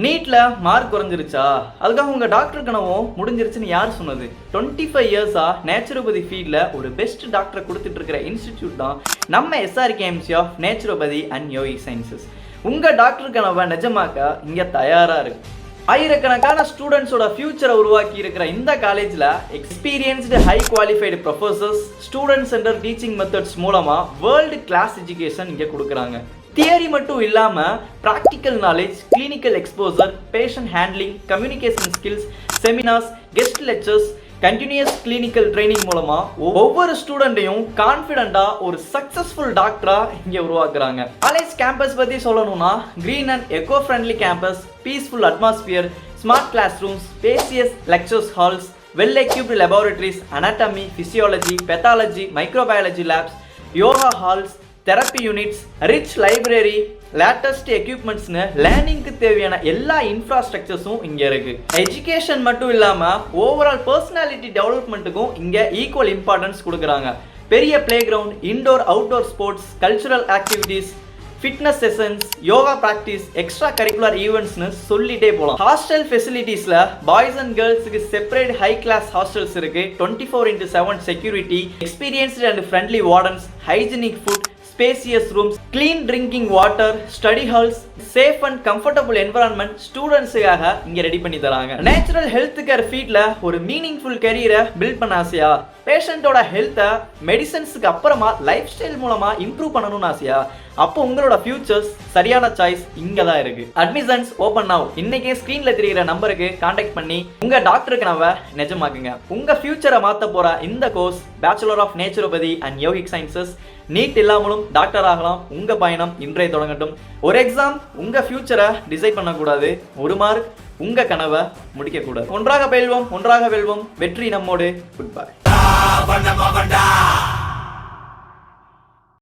நீட்ல mark குறைஞ்சிருச்சா அதுக்காக உங்க doctor கனவும் முடிஞ்சிருச்சுன்னு யார் சொன்னது? 25 இயர்ஸா நேச்சுரோபதி ஃபீல்ட்ல ஒரு பெஸ்ட் டாக்டரை கொடுத்துட்டு இருக்கிற இன்ஸ்டிடியூட் தான் நம்ம SRKMC of naturopathy and yogic sciences. உங்க டாக்டர் கனவை நிஜமாக்க இங்க தயாரா இருக்கு. ஆயிரக்கணக்கான ஸ்டூடெண்ட்ஸோட ஃபியூச்சரை உருவாக்கி இருக்கிற இந்த காலேஜில் experienced high qualified professors student centre teaching methods மூலமாக வேர்ல்டு கிளாஸ் எஜுகேஷன் இங்கே கொடுக்குறாங்க. தியரி மட்டும் இல்லாமல் practical knowledge, clinical exposure, patient handling, communication skills, seminars, guest lectures, continuous clinical training மூலமாக ஒவ்வொரு ஸ்டூடெண்ட்டையும் கான்ஃபிடென்ட்டாக ஒரு சக்ஸஸ்ஃபுல் டாக்டராக இங்கே உருவாக்குறாங்க. காலேஜ் கேம்பஸ் பற்றி சொல்லணும்னா green and eco friendly campus, peaceful atmosphere, smart class rooms, spacious lectures halls, well equipped laboratories, anatomy, physiology, pathology, microbiology labs, yoga halls, therapy units, rich library, latest எக்யூப்மெண்ட்ஸ்னு லேர்னிங்க்கு தேவையான எல்லா இன்ஃப்ராஸ்ட்ரக்சர்ஸும் இங்கே இருக்குது. எஜுகேஷன் மட்டும் இல்லாமல் ஓவரால் பர்சனாலிட்டி டெவலப்மெண்ட்டுக்கும் இங்கே equal importance கொடுக்குறாங்க. பெரிய play ground, indoor outdoor sports, cultural activities, fitness sessions, yoga practice, extra curricular ஈவெண்ட்ஸ்னு சொல்லிட்டே போகலாம். ஹாஸ்டல் ஃபெசிலிட்டிஸில் பாய்ஸ் அண்ட் கேர்ள்ஸுக்கு செப்பரேட் ஹை கிளாஸ் ஹாஸ்டல்ஸ் இருக்குது. 24/7 security, experienced and friendly wardens, hygienic food, spacious rooms, clean drinking water, study halls, safe and comfortable environment ஸ்டூடெண்ட்ஸுக்காக இங்கே ready பண்ணி தராங்க. நேச்சுரல் ஹெல்த் கேர் ஃபீல்டில் ஒரு மீனிங்ஃபுல் கெரியரை பில்ட் பண்ண ஆசையா? பேஷண்ட்டோட ஹெல்த்தை மெடிசன்ஸுக்கு அப்புறமா லைஃப் ஸ்டைல் மூலமாக இம்ப்ரூவ் பண்ணணும்னு ஆசையா? அப்போ உங்களோட ஃபியூச்சர்ஸ் சரியான சாய்ஸ் இங்கே தான் இருக்கு. Admissions open now. இன்னைக்கே ஸ்க்ரீனில் தெரிகிற நம்பருக்கு கான்டாக்ட் பண்ணி உங்கள் டாக்டர் கனவை நிஜமாக்குங்க. உங்கள் ஃபியூச்சரை மாற்ற போகிற இந்த course bachelor of naturopathy and yogic sciences. NEET இல்லாமலும் டாக்டர் ஆகலாம். உங்கள் பயணம் இன்றைய தொடங்கட்டும். ஒரு எக்ஸாம் உங்கள் ஃபியூச்சரை டிசைட் பண்ணக்கூடாது. ஒரு மார்க் உங்கள் கனவை முடிக்கக்கூடாது. ஒன்றாக பயில்வோம், ஒன்றாக வெல்வோம். வெற்றி நம்மோடு. Good bye.